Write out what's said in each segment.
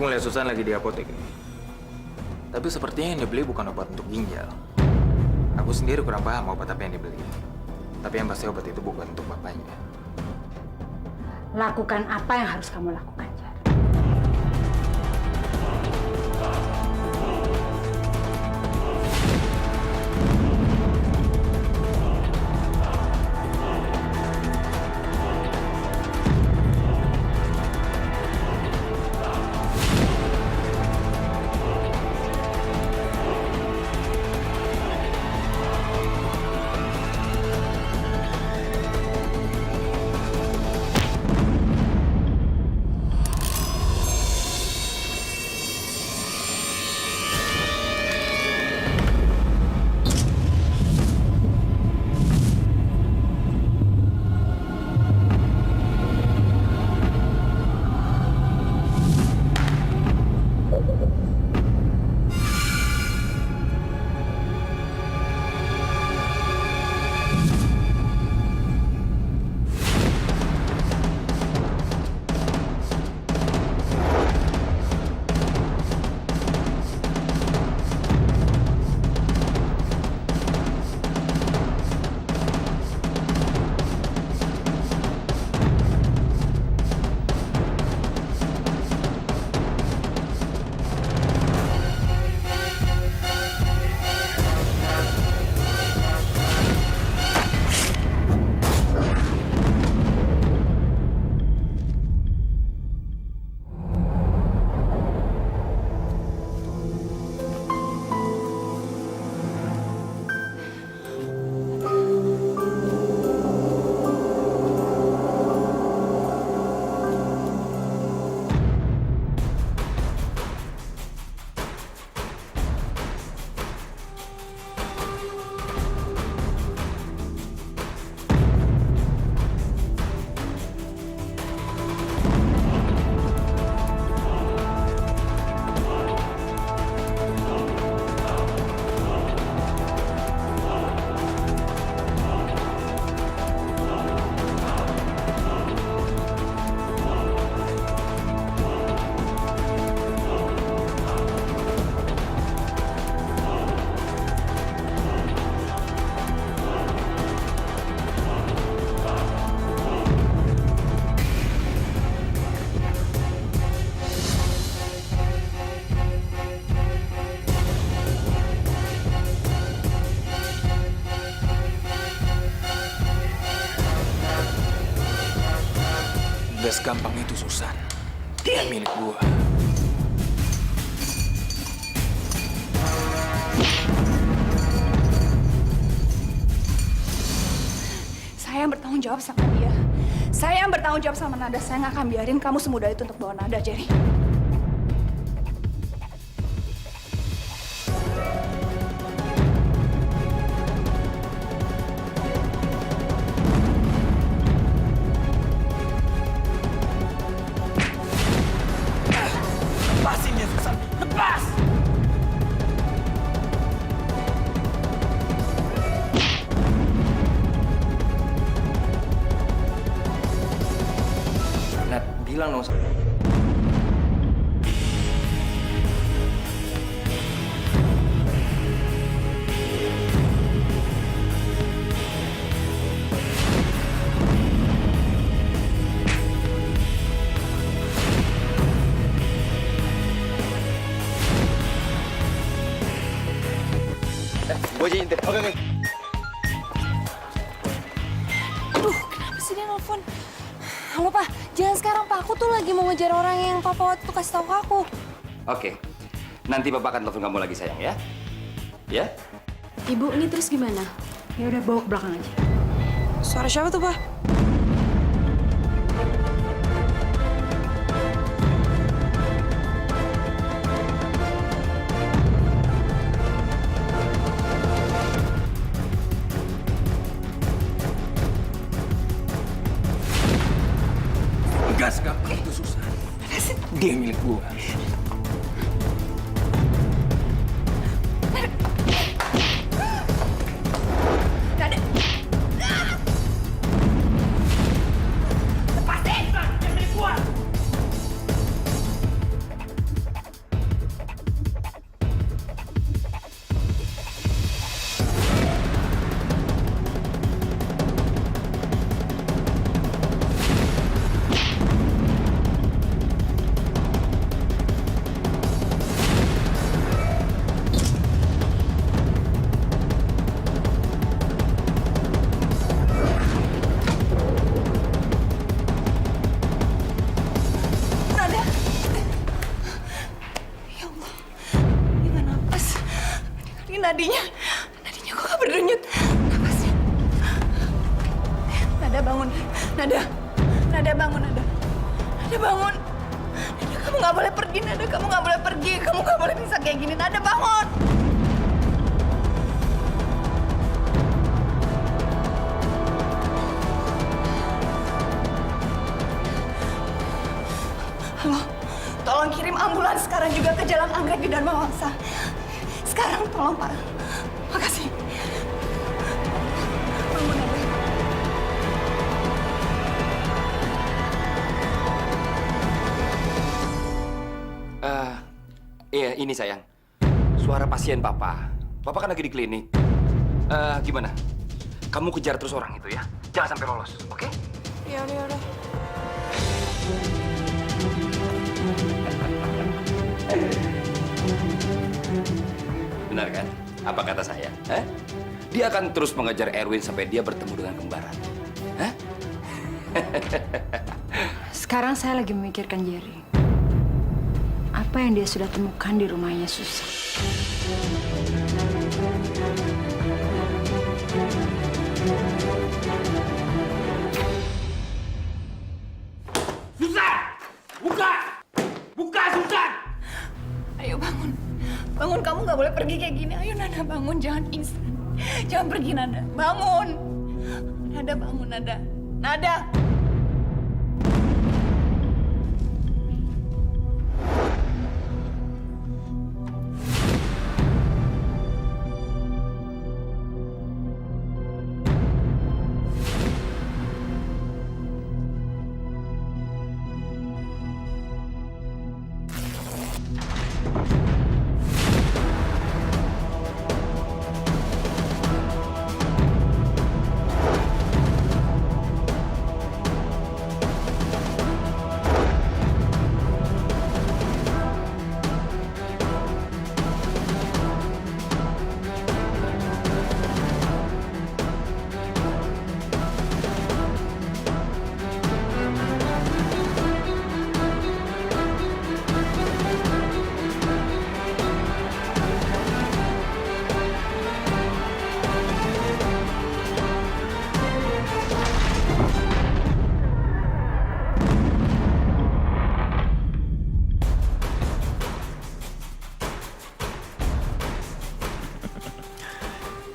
Aku ngeliat Susan lagi di apotek ini. Tapi sepertinya yang dibeli bukan obat untuk ginjal. Aku sendiri kurang paham obat apa yang dibeli. Tapi yang pasti obat itu bukan untuk bapaknya. Lakukan apa yang harus kamu lakukan, Jar. Gak segampang itu, Susan. Dia milik gua. Saya yang bertanggung jawab sama dia. Saya yang bertanggung jawab sama Nada. Saya nggak akan biarin kamu semudah itu untuk bawa Nada, Jerry. Lepasin dia, Susan. Lepas! Nat, bilang dong sama... Gue aja nyetir. Oke. Aduh, kenapa sih dia nelfon? Halo, Pak. Jangan sekarang, Pak. Aku tuh lagi mau ngejar orang yang Papa waktu itu kasih tahu ke aku. Oke. Nanti Bapak akan telepon kamu lagi, sayang, ya? Ya? Ibu, ini terus gimana? Ya udah, bawa ke belakang aja. Suara siapa tuh, Pak? Gak segampang itu, Susan. Dia milik gua. Nada. Lepasin, Bang. Dia milik gua. Ini nadinya kok gak berdenyut? Apa sih? Nada bangun, Nada bangun, Nada bangun. Nada, kamu gak boleh pergi, Nada, kamu gak boleh pergi. Kamu gak boleh bisa kayak gini, Nada bangun. Halo, tolong kirim ambulans sekarang juga ke Jalan Anggrek di Dharma Wangsa. Sekarang tolong, Pak. Makasih. Bangun, Nada. Iya, ini sayang. Suara pasien papa. Papa kan lagi di klinik. Gimana? Kamu kejar terus orang itu ya. Jangan sampai lolos, oke? Ya udah. Benar kan? Apa kata saya? Hah? Dia akan terus mengejar Erwin sampai dia bertemu dengan kembaran. Hah? Sekarang saya lagi memikirkan Jerry. Apa yang dia sudah temukan di rumahnya Susan? Susan! Buka! Buka, Susan! Ayo bangun. Bangun, kamu gak boleh pergi kayak gini. Ayo Nada bangun, jangan pingsan. Jangan pergi Nada. Bangun. Nada bangun, Nada. Nada.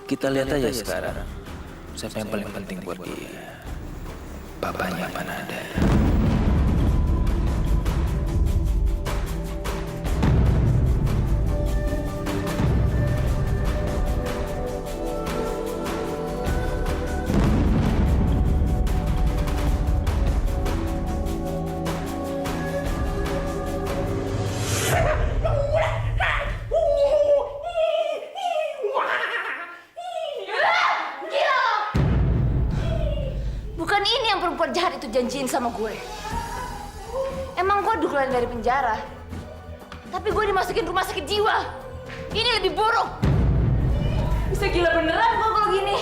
Kita lihat aja sekarang. Siapa yang paling penting buat dia? Bapaknya apa Nada? Bukan ini yang perempuan jahat itu janjiin sama gue. Emang gue dikeluarin dari penjara, tapi gue dimasukin rumah sakit jiwa. Ini lebih buruk. Bisa gila beneran gue kalau gini.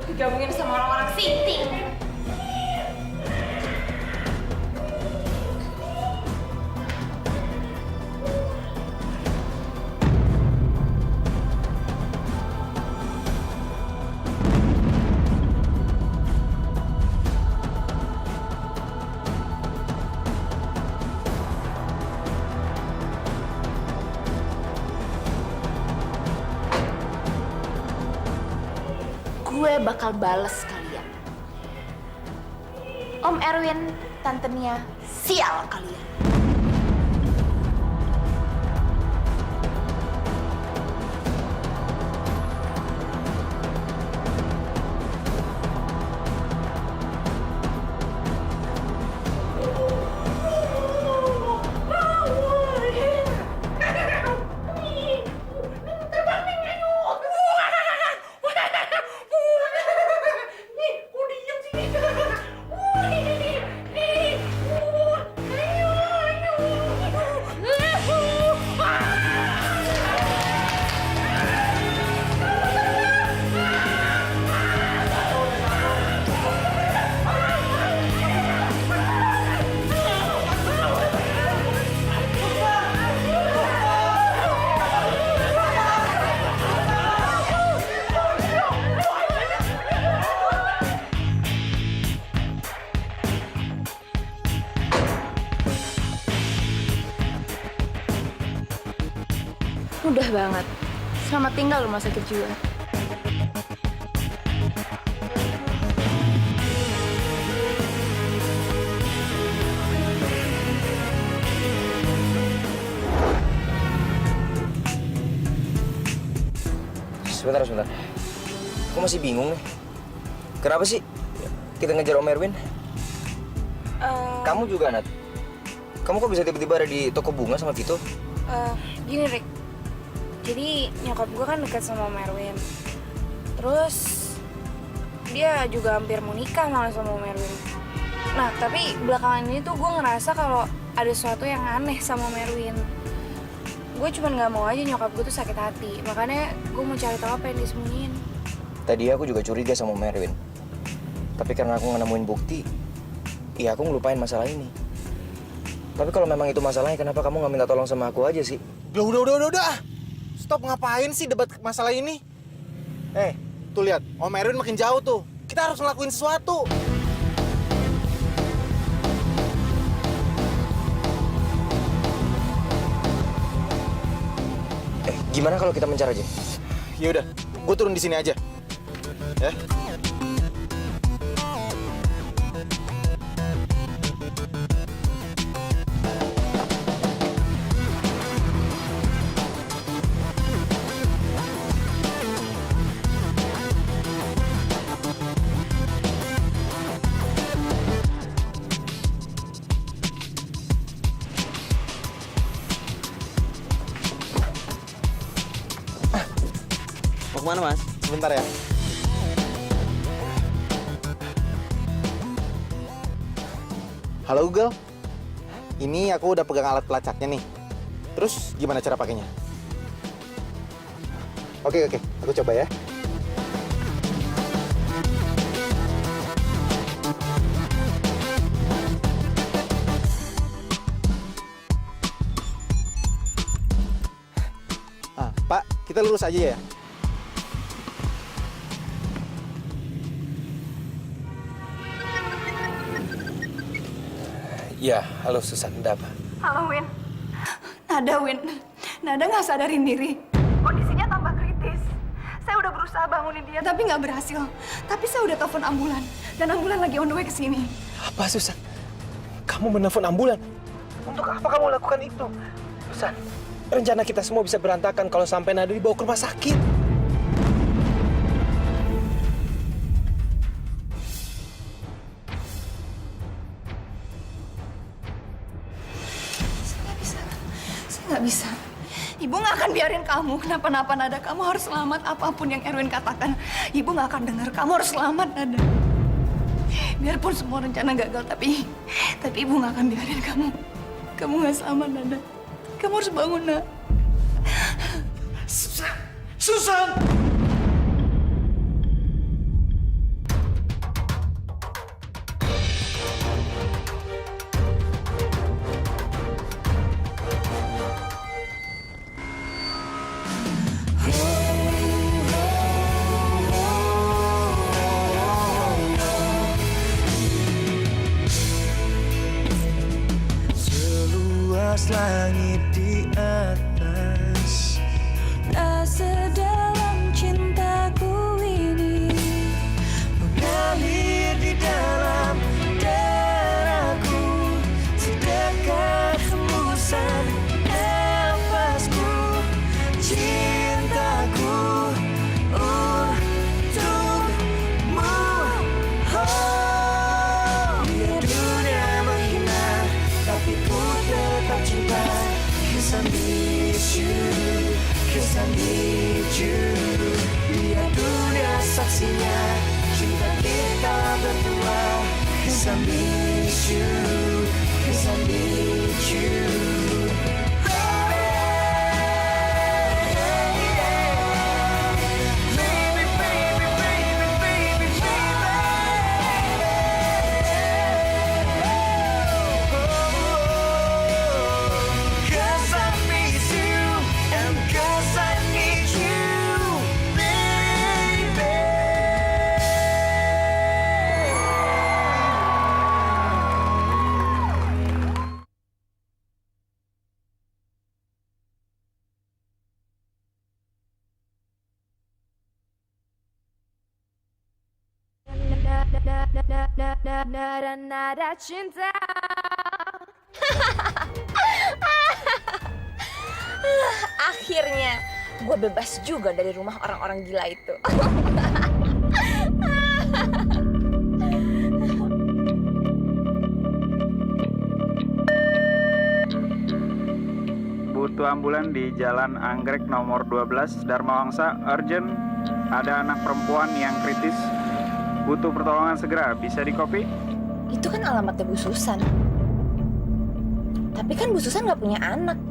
Digabungin sama orang-orang sinting. Gue bakal bales kalian. Om Erwin, Tante Nia, sial kalian. Mudah banget. Selamat tinggal rumah sakit jiwa. Sebentar. Aku masih bingung nih. Kenapa sih kita ngejar Om Erwin? Kamu juga, Nat. Kamu kok bisa tiba-tiba ada di toko bunga sama Vito? Gini, Rick. Jadi nyokap gue kan dekat sama Om Erwin. Terus dia juga hampir mau nikah malah sama Om Erwin. Nah, tapi belakangan ini tuh gue ngerasa kalau ada sesuatu yang aneh sama Om Erwin. Gue cuma nggak mau aja nyokap gue tuh sakit hati. Makanya gue mau cari tahu apa yang disembunyiin. Tadi aku juga curiga sama Om Erwin. Tapi karena aku nggak nemuin bukti, ya aku ngelupain masalah ini. Tapi kalau memang itu masalahnya, kenapa kamu nggak minta tolong sama aku aja sih? Udah. Stop, ngapain sih debat masalah ini? Tuh lihat, Om Erwin makin jauh tuh. Kita harus ngelakuin sesuatu. Gimana kalau kita mencar aja? Ya udah, gue turun di sini aja. Ya. Mau kemana, Mas? Sebentar ya. Halo Google, ini aku udah pegang alat pelacaknya nih. Terus gimana cara pakainya? Oke, aku coba ya. Pak, kita lurus aja ya. Ya, halo Susan, ada apa? Halo, Win. Nada nggak sadarin diri. Kondisinya tambah kritis. Saya udah berusaha bangunin dia, tapi nggak berhasil. Tapi saya udah telepon ambulan, dan ambulan lagi on the way ke sini. Apa, Susan? Kamu menelpon ambulan? Untuk apa kamu lakukan itu? Susan, rencana kita semua bisa berantakan kalau sampai Nada dibawa ke rumah sakit. Saya nggak bisa. Ibu nggak akan biarin kamu kenapa-napa, Nada. Kamu harus selamat apapun yang Erwin katakan. Ibu nggak akan dengar. Kamu harus selamat, Nada. Biarpun semua rencana gagal, tapi ibu nggak akan biarin kamu. Kamu nggak selamat, Nada. Kamu harus bangun, Nak. Susan! Seluas langit di atas, tak sedalam cintaku ini mengalir di dalam darahku, sedekat hembusan nafasku, cintaku untukmu. Oh, biar dunia menghina, tapi ku tetap cinta. 'Cause I need you, 'cause I need you. Biar dunia saksinya cinta kita berdua. 'Cause I need you, 'cause I need you. Baby, baby, baby, baby, baby. 'Cause I miss you, and 'cause I need you. Nada cinta. Akhirnya gue bebas juga dari rumah orang-orang gila itu. Butuh ambulan di Jalan Anggrek nomor 12 Dharma Wangsa, urgent. Ada anak perempuan yang kritis. Butuh pertolongan segera, bisa di copy? Itu kan alamatnya Bu Susan. Tapi kan Bu Susan nggak punya anak.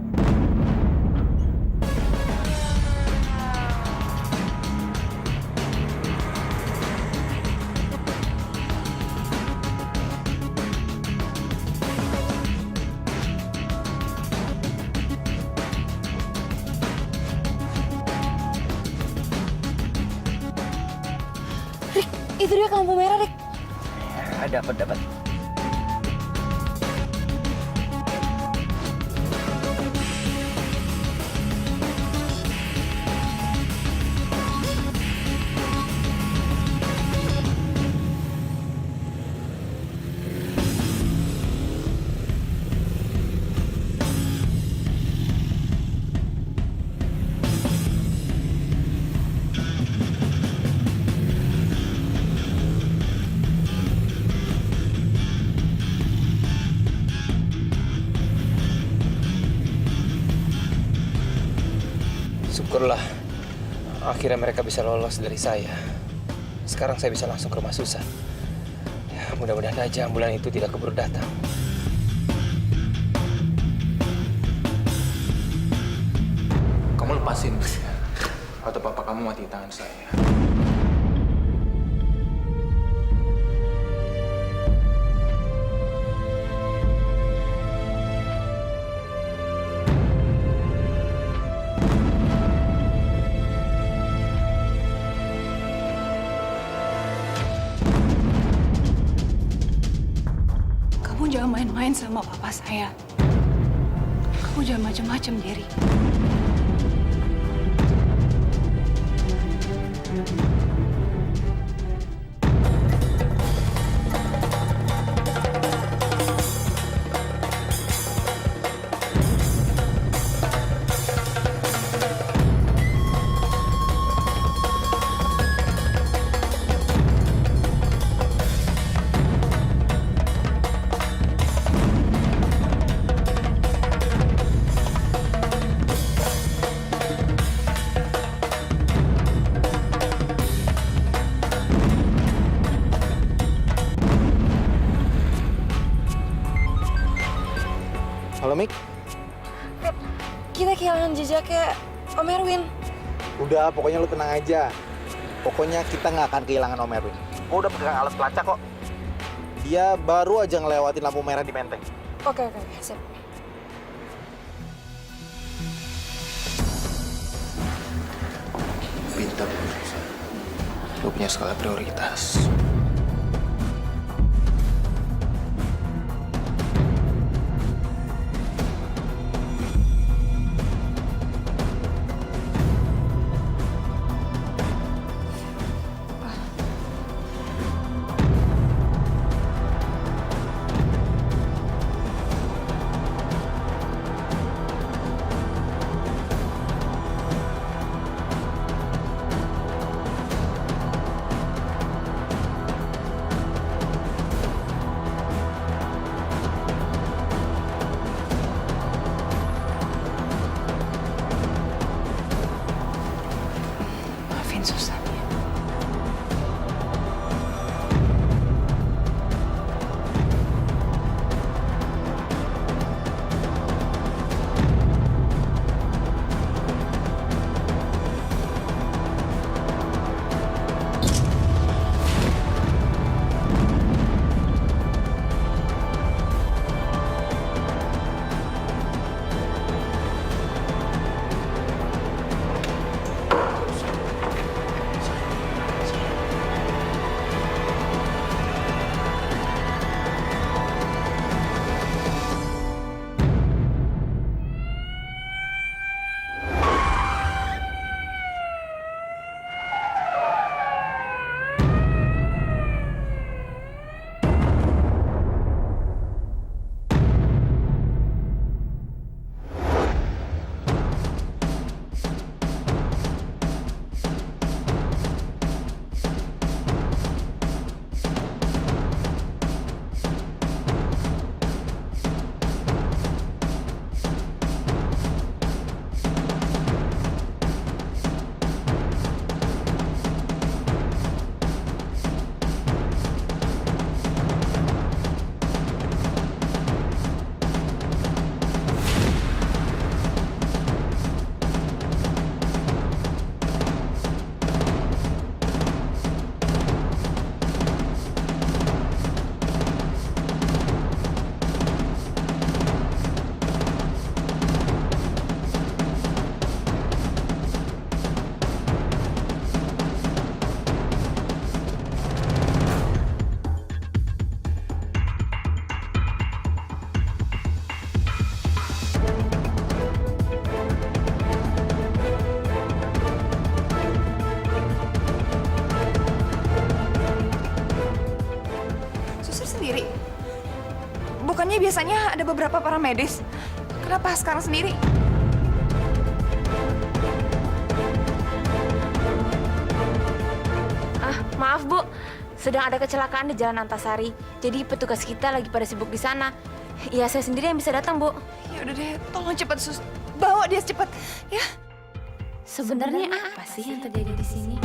Rick, itu dia lampu merah, Rick. Dapat. Syukurlah, akhirnya mereka bisa lolos dari saya. Sekarang saya bisa langsung ke rumah Susan. Ya, mudah-mudahan aja ambulan itu tidak keburu datang. Kamu lepasin dia, atau papa kamu mati di tangan saya. Kamu jangan main-main sama papa saya. Kamu jangan macam-macam, Jerry. Halo, Mik. Kita kehilangan jejaknya Om Erwin. Udah, pokoknya lu tenang aja. Pokoknya kita nggak akan kehilangan Om Erwin. Gua udah pegang alat pelacak kok. Dia baru aja ngelewatin lampu merah di Menteng. Oke, sip. Pintar, lu punya skala prioritas. Maafin Susan ya. biasanya ada beberapa paramedis. Kenapa sekarang sendiri? Maaf Bu, sedang ada kecelakaan di Jalan Antasari. Jadi petugas kita lagi pada sibuk di sana. Iya, saya sendiri yang bisa datang, Bu. Ya udah deh, tolong cepat sus. Bawa dia cepat, ya. Sebenarnya apa sih yang terjadi di sini?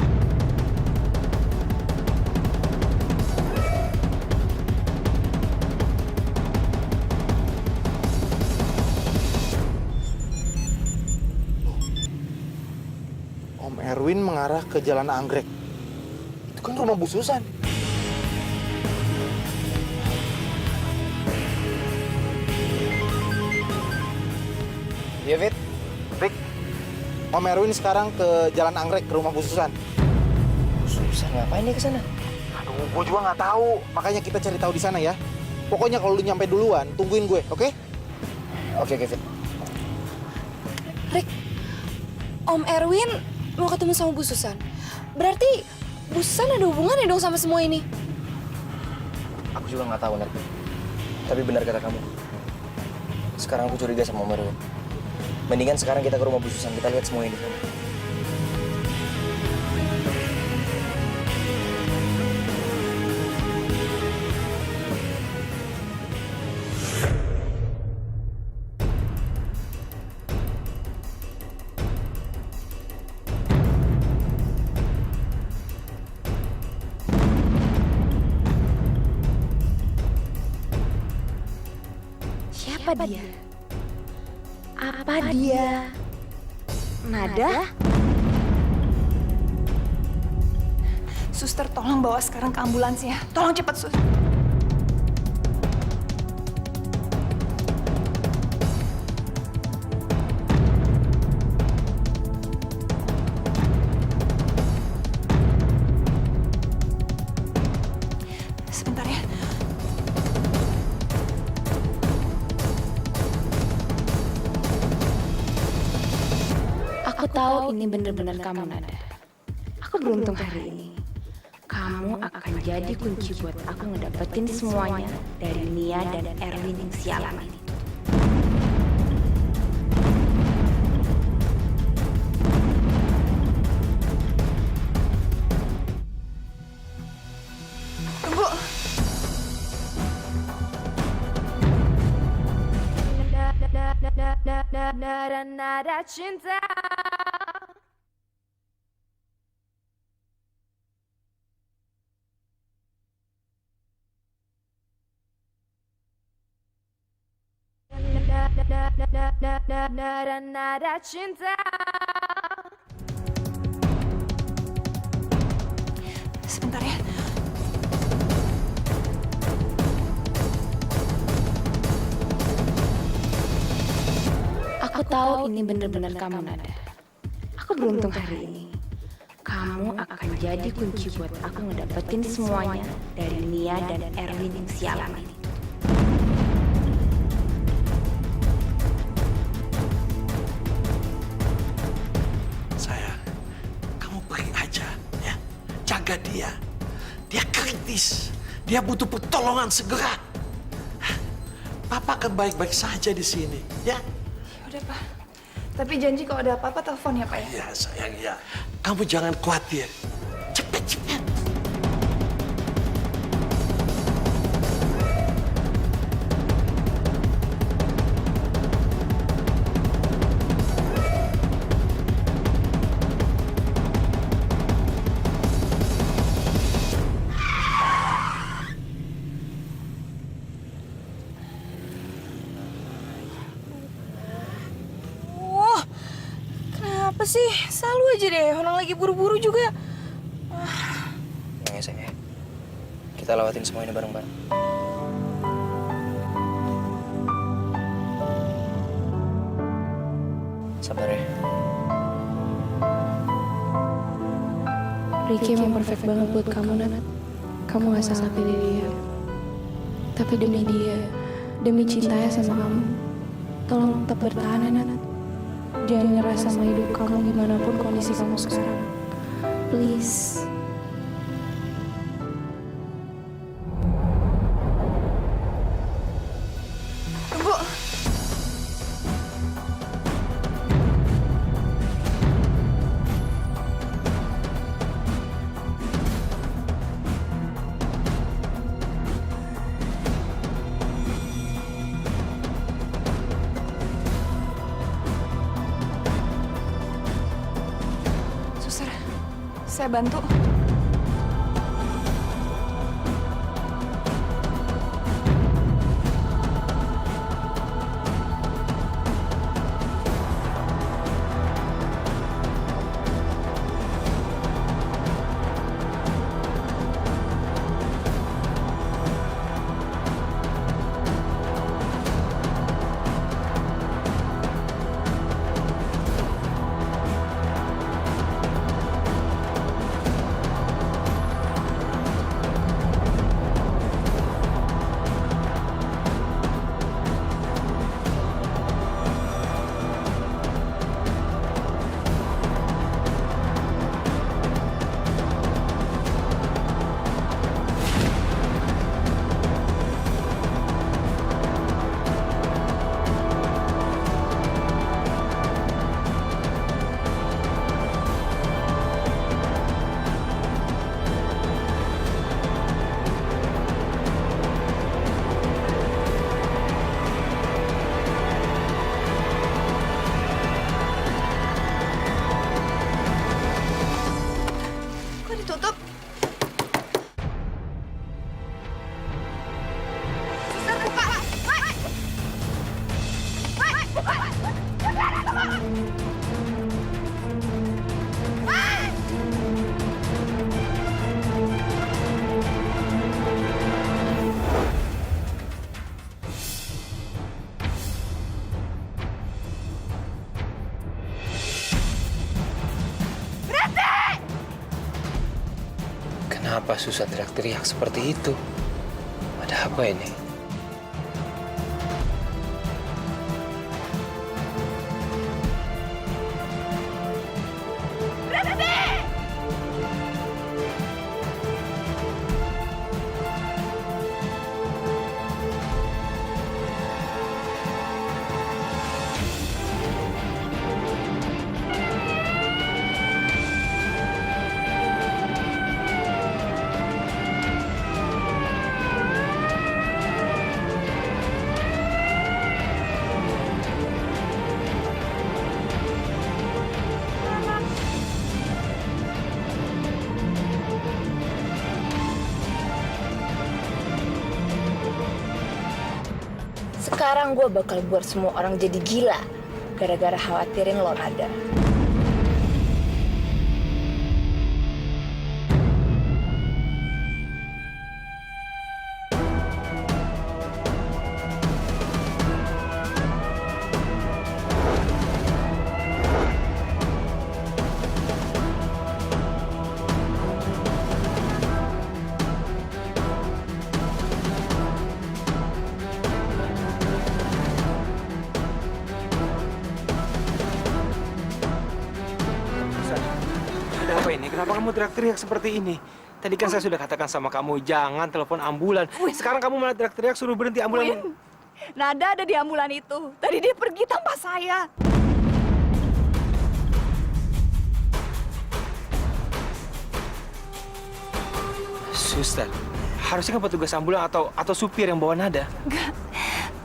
Om Erwin mengarah ke Jalan Anggrek. Itu kan rumah Bu Susan. Iya, Fit. Rick, Om Erwin sekarang ke Jalan Anggrek, ke rumah Bu Susan. Bu Susan ngapain dia ke sana? Aduh, gue juga nggak tahu. Makanya kita cari tahu di sana ya. Pokoknya kalau lu nyampe duluan, tungguin gue, oke? Oke, Fit. Rick, Om Erwin mau ketemu sama Bu Susan. Berarti Bu Susan ada hubungannya dong sama semua ini? Aku juga nggak tahu, Nat. Tapi benar kata kamu. Sekarang aku curiga sama Om Erwin. Mendingan sekarang kita ke rumah Bu Susan, kita lihat semuanya di sana. Siapa dia? Apa dia? Nada? Suster, tolong bawa sekarang ke ambulans ya. Tolong cepat, sus. Sebentar ya. Aku tahu ini benar-benar kamu, Nada. Aku beruntung hari ini. Kamu akan jadi kunci buat aku ngedapetin semuanya dari Nia dan Erwin yang sialan ini. Tunggu. Nada cinta. Nada cinta. Sebentar ya. Aku tahu ini benar-benar kamu, Nada. Aku beruntung hari ini. Kamu akan jadi kunci buat aku ngedapetin semuanya dari Nia dan Erwin yang sialan ini. Sayang, kamu pergi aja ya. Jaga dia. Dia kritis. Dia butuh pertolongan segera. Papa akan baik-baik saja di sini, ya. Udah, Pak. Tapi janji kalau ada apa-apa telepon ya, Pak ya. Ya sayang ya. Kamu jangan khawatir. Cepat. Wah, kenapa sih? Selalu aja deh, orang lagi buru-buru juga. Ya, sayang ya. Kita lewatin semua ini bareng-bareng. Sabar ya. Ricky emang perfect banget buat kamu, Nat. Kamu gak salah pilih dia. Tapi demi dia, demi cintanya sama kamu, tolong tetap bertahan ya, Nat. Jangan nyerah sama hidup kamu gimana pun kondisi kamu sekarang. Please. Saya bantu. Kok ditutup? Suster, buka! Kenapa susah teriak-teriak seperti itu? Ada apa ini? Sekarang gue bakal buat semua orang jadi gila gara-gara khawatirin lo, Nada. Ada apa ini? Kenapa kamu teriak-teriak seperti ini? Tadi kan saya sudah katakan sama kamu, jangan telepon ambulan. Sekarang kamu malah teriak-teriak suruh berhenti ambulan. Win, Nada ada di ambulan itu. Tadi dia pergi tanpa saya. Suster, harusnya kan petugas ambulan atau supir yang bawa Nada. Enggak.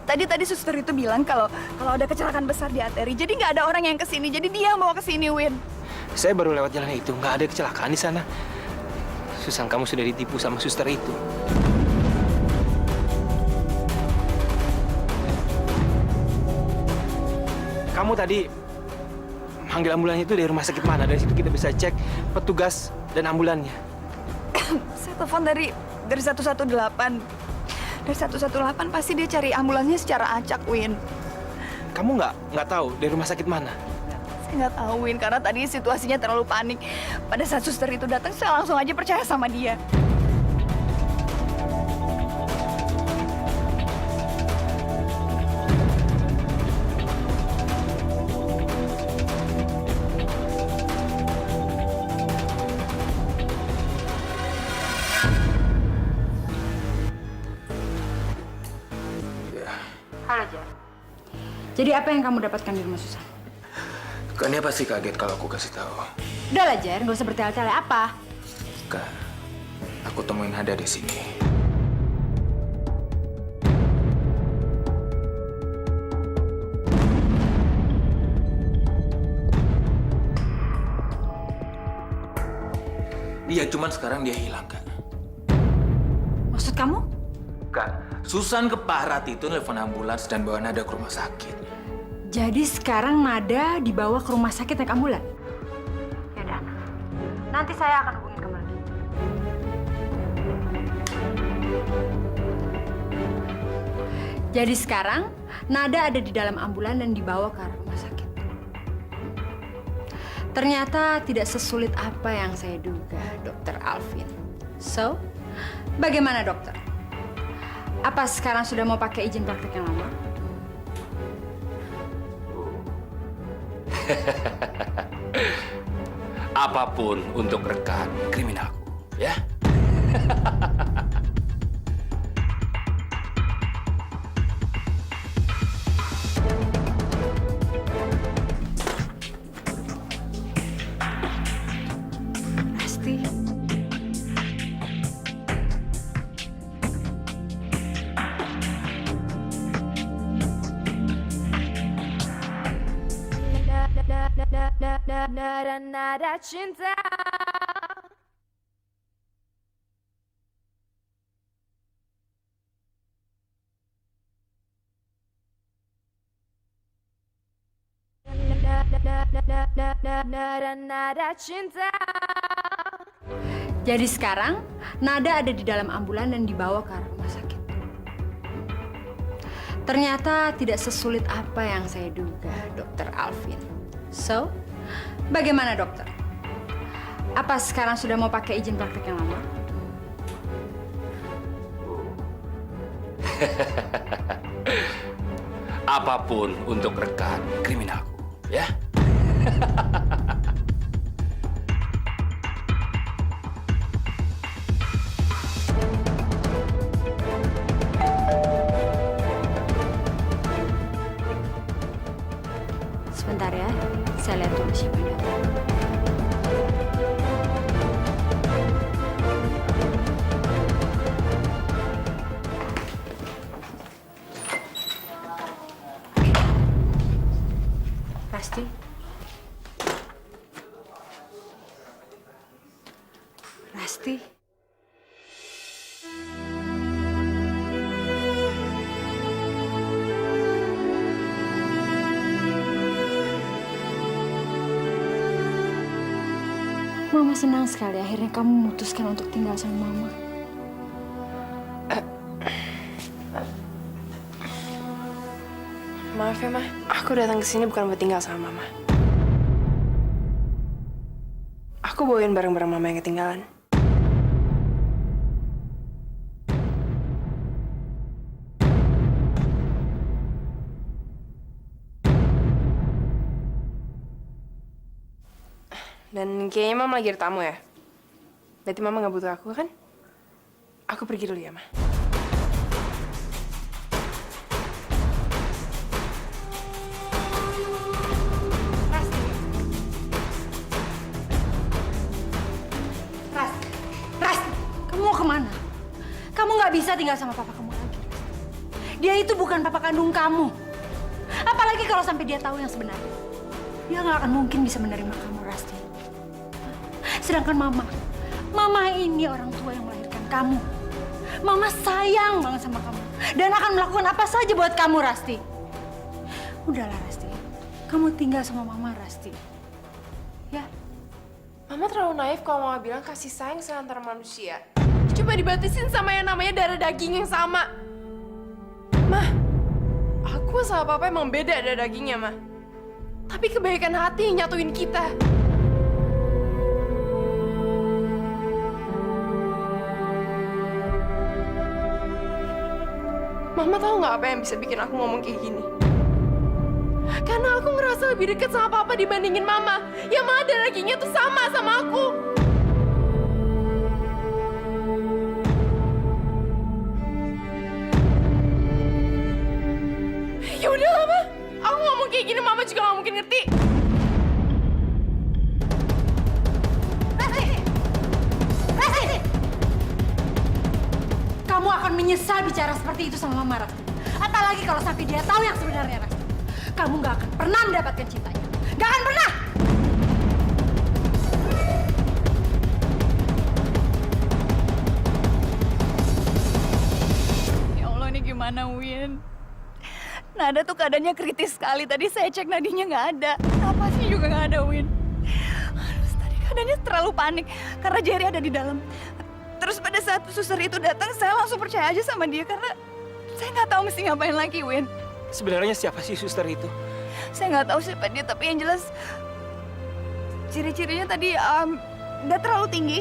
Tadi suster itu bilang kalau ada kecelakaan besar di arteri. Jadi nggak ada orang yang kesini. Jadi dia yang bawa kesini, Win. Saya baru lewat jalan itu, nggak ada kecelakaan di sana. Susan, kamu sudah ditipu sama suster itu. Kamu tadi manggil ambulan itu dari rumah sakit mana? Dari situ kita bisa cek petugas dan ambulannya. Saya telepon dari 118. Dari 118 pasti dia cari ambulansnya secara acak, Win. Kamu nggak tahu dari rumah sakit mana? Saya nggak tahu, Win, karena tadi situasinya terlalu panik. Pada saat suster itu datang, saya langsung aja percaya sama dia. Halo, Jar. Jadi apa yang kamu dapatkan di rumah Susan? Kan dia pasti kaget kalau aku kasih tahu. Udah lah, Jar. Nggak usah bertele-tele. Apa? Kak, aku temuin Nada di sini. Iya, cuman sekarang dia hilang, Kak. Maksud kamu? Kak, Susan keparat itu nelfon ambulans dan bawa Nada ke rumah sakit. Jadi sekarang Nada dibawa ke rumah sakit naik ambulan? Yaudah, nanti saya akan hubungin kamu lagi. Jadi sekarang Nada ada di dalam ambulan dan dibawa ke arah rumah sakit. Ternyata tidak sesulit apa yang saya duga, Dokter Alvin. So, bagaimana dokter? Apa sekarang sudah mau pakai izin praktek yang lama? Apapun untuk rekan kriminalku, ya. Pasti. Nada cinta. Nada cinta. Jadi sekarang Nada ada di dalam ambulan dan dibawa ke arah rumah sakit. Ternyata tidak sesulit apa yang saya duga, Dokter Alvin. So, bagaimana dokter? Apa sekarang sudah mau pakai izin praktek yang lama? Apapun untuk rekan kriminalku, ya. Sebentar ya, saya lihat dulu siapa yang datang. Rasti. Rasti. Mama senang sekali akhirnya kamu memutuskan untuk tinggal sama Mama. Maaf ya, Ma. Aku datang ke sini bukan buat tinggal sama Mama. Aku bawain barang-barang Mama yang ketinggalan. Dan kayaknya Mama lagi ada tamu ya? Berarti Mama nggak butuh aku kan? Aku pergi dulu ya, Ma. Rasti, kamu mau kemana? Kamu nggak bisa tinggal sama papa kamu lagi. Dia itu bukan papa kandung kamu. Apalagi kalau sampai dia tahu yang sebenarnya. Dia nggak akan mungkin bisa menerima kamu, Rasti. Sedangkan Mama ini orang tua yang melahirkan kamu. Mama sayang banget sama kamu. Dan akan melakukan apa saja buat kamu, Rasti. Udahlah, Rasti. Kamu tinggal sama Mama, Rasti. Ya. Mama terlalu naif kalau Mama bilang kasih sayang seantara manusia. Coba dibatasin sama yang namanya darah daging yang sama. Mah, aku sama Papa emang beda darah dagingnya, Mah. Tapi kebaikan hati yang nyatuin kita. Mama tahu nggak apa yang bisa bikin aku ngomong kayak gini? Karena aku ngerasa lebih dekat sama Papa dibandingin Mama. Yang mana darah dagingnya tuh sama aku. Ya udahlah, Ma. Aku ngomong kayak gini, Mama juga nggak mungkin ngerti. Rasti! Kamu akan menyesal bicara seperti itu sama Mama, Rasti. Apalagi kalau sampai dia tahu yang sebenarnya, Rasti. Kamu nggak akan pernah mendapatkan cintanya. Nggak akan pernah! gimana, Win? Nada tuh keadaannya kritis sekali. Tadi saya cek nadinya nggak ada. Napasnya juga nggak ada, Win. Terus tadi keadaannya terlalu panik karena Jerry ada di dalam. Terus pada saat suster itu datang, saya langsung percaya aja sama dia karena saya nggak tahu mesti ngapain lagi, Win. Sebenarnya siapa sih suster itu? Saya nggak tahu siapa dia, tapi yang jelas ciri-cirinya tadi nggak terlalu tinggi,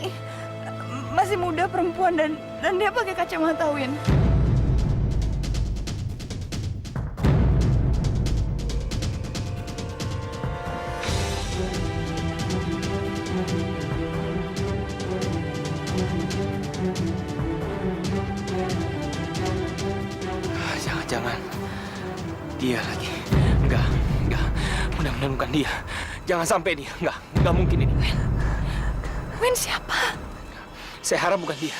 masih muda, perempuan, dan dia pakai kacamata, Win. Jangan-jangan dia lagi. Enggak. Mudah-mudahan bukan dia. Jangan sampai dia. Enggak mungkin ini. Win, siapa? Saya harap bukan dia.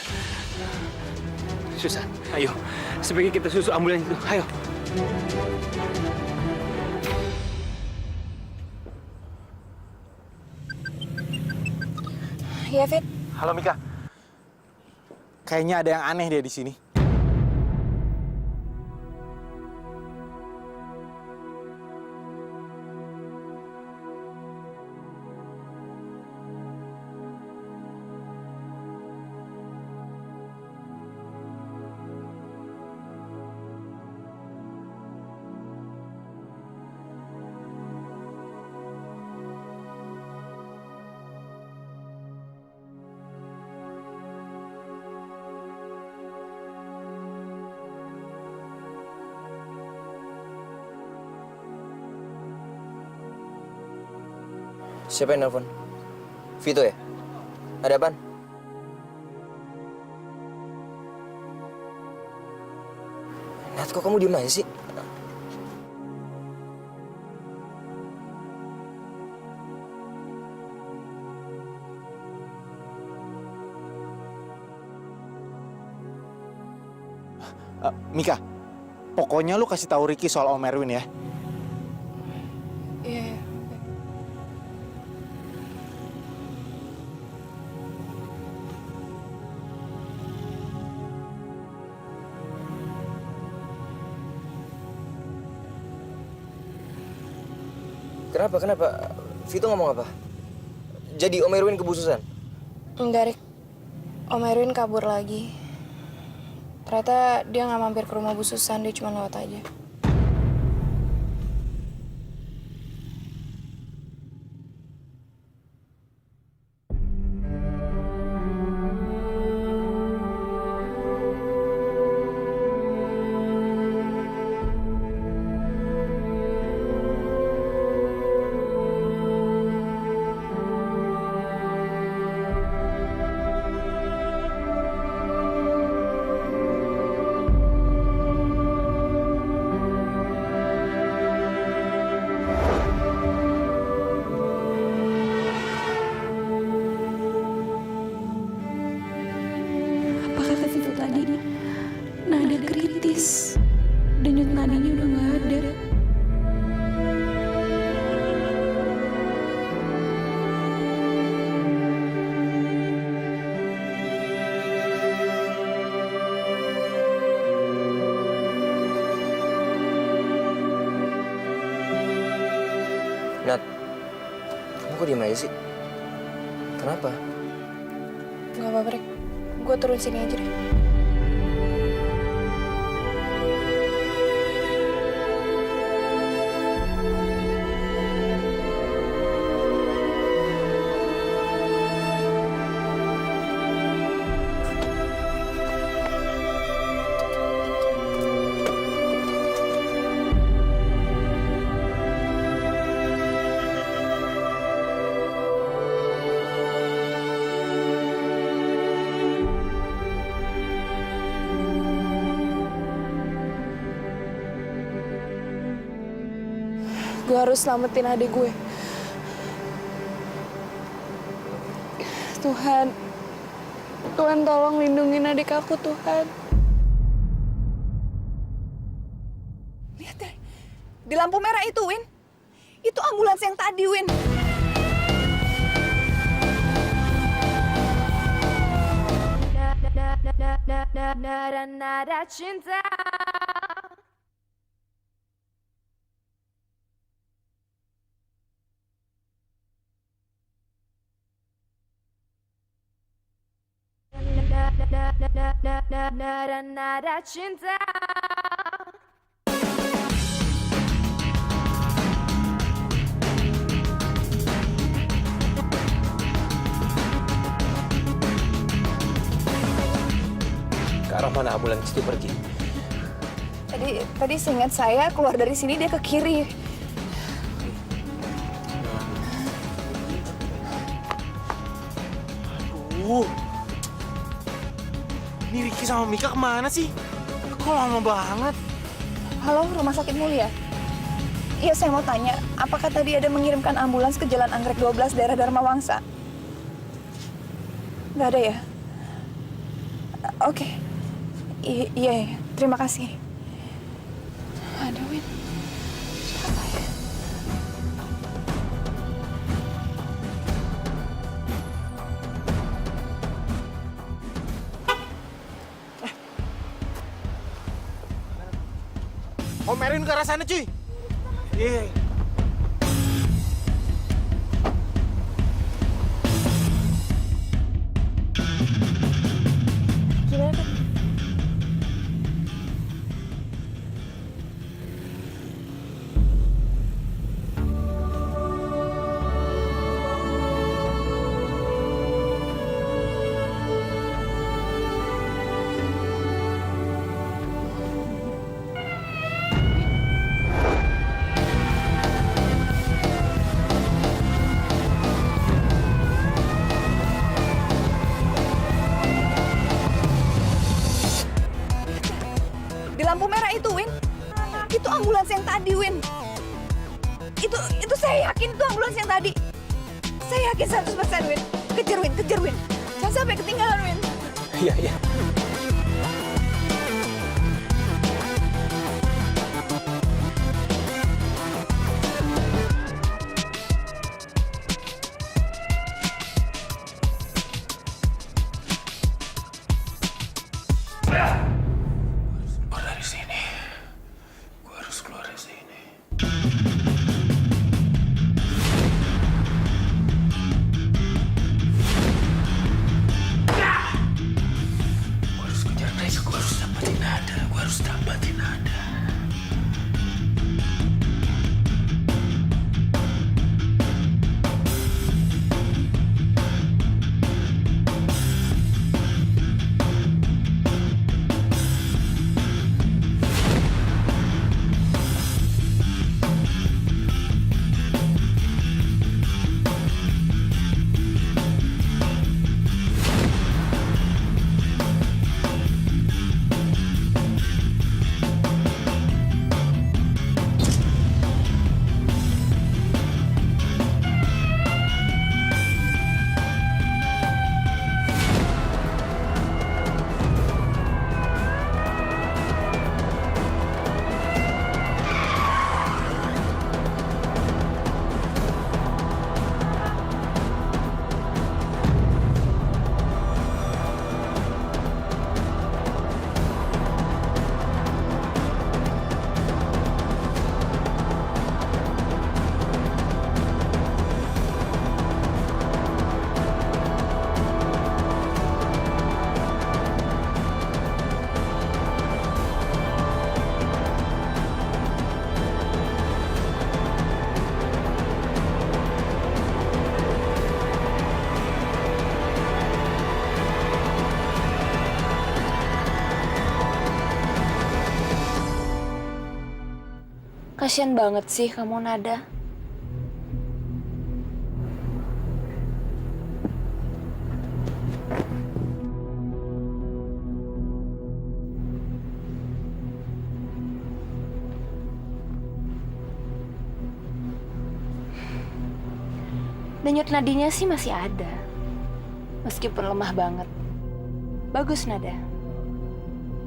Susan, ayo. Sebaiknya kita susul ambulans itu. Ayo. Ya, Fit. Halo Mika. Kayaknya ada yang aneh deh di sini. Siapa yang nelfon? Vito ya? Ada apaan? Nat, kok kamu diem aja sih? Mika, pokoknya lu kasih tahu Ricky soal Om Erwin ya. Iya. Kenapa? Vito ngomong apa? Jadi Om Erwin kebususan? Enggak, Rik. Om Erwin kabur lagi. Ternyata dia nggak mampir ke rumah Bu Susan, dia cuma lewat aja. Apa kata Vito tadi? Nada kritis. Denyut nadinya udah nggak ada. Nat, kamu kok diem aja sih? Kenapa? Nggak apa-apa, Rik. Gue turun sini aja deh. Gue harus selamatin adik gue. Tuhan tolong lindungin adik aku, Tuhan. Lihat deh, di lampu merah itu, Win. Itu ambulans yang tadi, Win. Nada cinta nada cinta. Ke arah mana ambulans itu pergi? Tadi seingat saya keluar dari sini dia ke kiri. Ini Ricky sama Mika kemana sih? Kok lama banget? Halo, Rumah Sakit Mulia. Iya, saya mau tanya, apakah tadi ada mengirimkan ambulans ke Jalan Anggrek 12 daerah Dharma Wangsa? Nggak ada ya? Oke. Iya, terima kasih. Aduh, Win. Siapa ya? Om Erwin ke arah sana, cuy. Iya. Gimana kan? Di lampu merah itu, Win. Itu ambulans yang tadi, Win. Itu saya yakin itu ambulans yang tadi. Saya yakin 100%, Win. Kejar, Win. Jangan sampai ketinggalan, Win. Iya. Keluar dari sini. Gue harus keluar dari sini. Gue harus kejar mereka. Gue harus dapetin Nada. Kasian banget sih kamu, Nada. Denyut nadinya sih masih ada. Meskipun lemah banget. Bagus, Nada.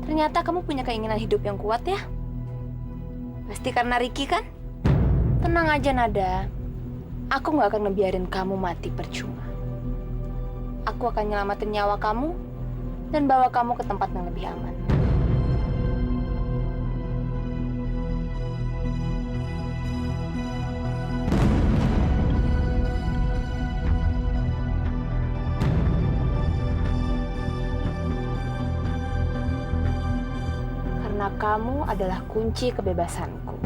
Ternyata kamu punya keinginan hidup yang kuat ya. Pasti karena Ricky kan? Tenang aja, Nada. Aku gak akan ngebiarin kamu mati percuma. Aku akan nyelamatin nyawa kamu dan bawa kamu ke tempat yang lebih aman. kamu adalah kunci kebebasanku.